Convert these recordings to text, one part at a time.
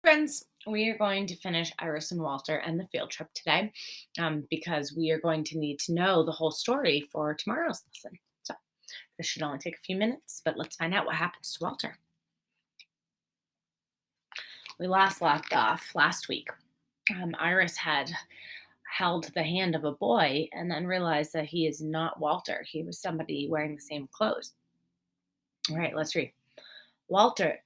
Friends, we are going to finish Iris and Walter and the field trip today because we are going to need to know the whole story for tomorrow's lesson. So this should only take a few minutes, but let's find out what happens to Walter. We last left off last week. Iris had held the hand of a boy and then realized that he is not Walter. He was somebody wearing the same clothes. All right, let's read.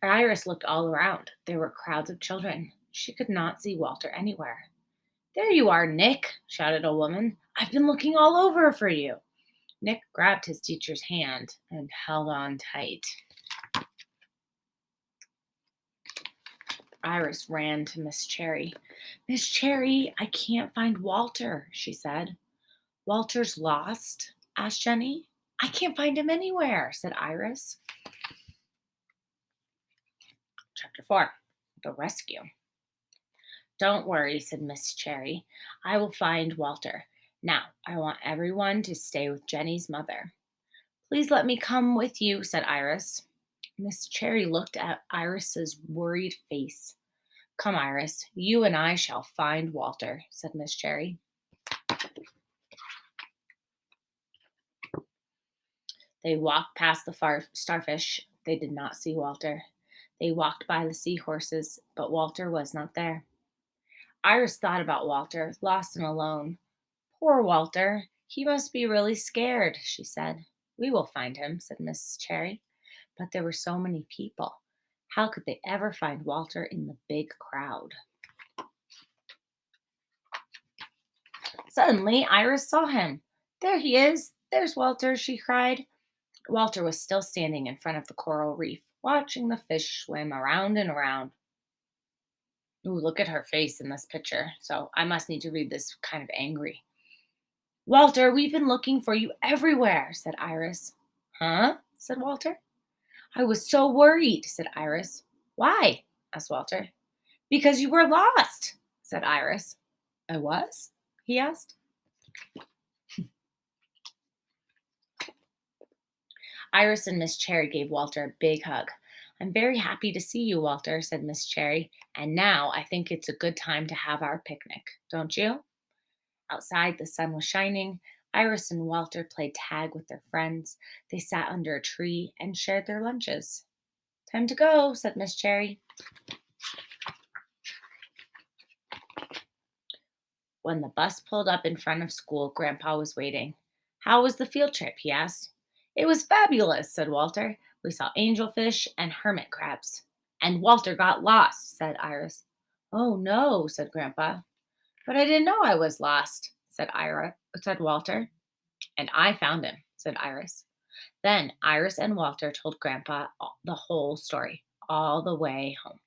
Iris looked all around. There were crowds of children. She could not see Walter anywhere. There you are, Nick, shouted a woman. I've been looking all over for you. Nick grabbed his teacher's hand and held on tight. Iris ran to Miss Cherry. Miss Cherry, I can't find Walter, she said. Walter's lost? Asked Jenny. I can't find him anywhere, said Iris. Chapter 4, The Rescue. Don't worry, said Miss Cherry. I will find Walter. Now, I want everyone to stay with Jenny's mother. Please let me come with you, said Iris. Miss Cherry looked at Iris's worried face. Come, Iris, you and I shall find Walter, said Miss Cherry. They walked past the starfish. They did not see Walter. They walked by the seahorses, but Walter was not there. Iris thought about Walter, lost and alone. Poor Walter. He must be really scared, she said. We will find him, said Miss Cherry. But there were so many people. How could they ever find Walter in the big crowd? Suddenly, Iris saw him. There he is. There's Walter, she cried. Walter was still standing in front of the coral reef, watching the fish swim around and around. Ooh, look at her face in this picture. So I must need to read this kind of angry. Walter, we've been looking for you everywhere, said Iris. Huh? Said Walter. I was so worried, said Iris. Why? Asked Walter. Because you were lost, said Iris. I was? He asked. Iris and Miss Cherry gave Walter a big hug. I'm very happy to see you, Walter, said Miss Cherry. And now I think it's a good time to have our picnic, don't you? Outside, the sun was shining. Iris and Walter played tag with their friends. They sat under a tree and shared their lunches. Time to go, said Miss Cherry. When the bus pulled up in front of school, Grandpa was waiting. How was the field trip? He asked. It was fabulous, said Walter. We saw angelfish and hermit crabs. And Walter got lost, said Iris. Oh no, said Grandpa. But I didn't know I was lost, said Walter. And I found him, said Iris. Then Iris and Walter told Grandpa the whole story, all the way home.